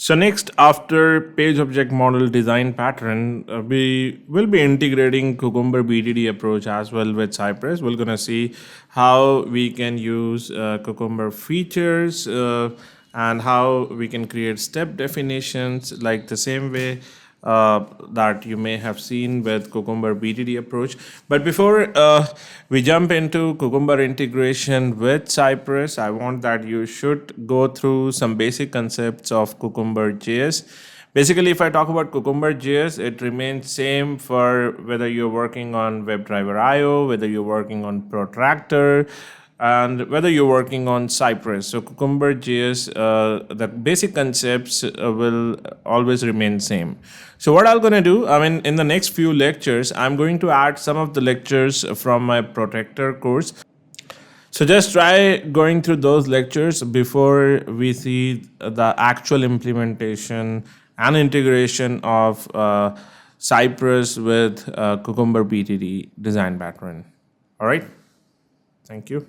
So next, after page object model design pattern, we will be integrating Cucumber BDD approach as well with Cypress. We're gonna see how we can use Cucumber features and how we can create step definitions like the same way that you may have seen with Cucumber BDD approach. But before we jump into Cucumber integration with Cypress, I want that you should go through some basic concepts of Cucumber JS. Basically, if I talk about Cucumber JS, it remains same for whether you're working on WebDriver IO, whether you're working on Protractor, and whether you're working on Cypress. So Cucumber JS, the basic concepts will always remain same. So what I'm going to do, in the next few lectures, I'm going to add some of the lectures from my Protector course. So just try going through those lectures before we see the actual implementation and integration of Cypress with Cucumber BTD design pattern. All right. Thank you.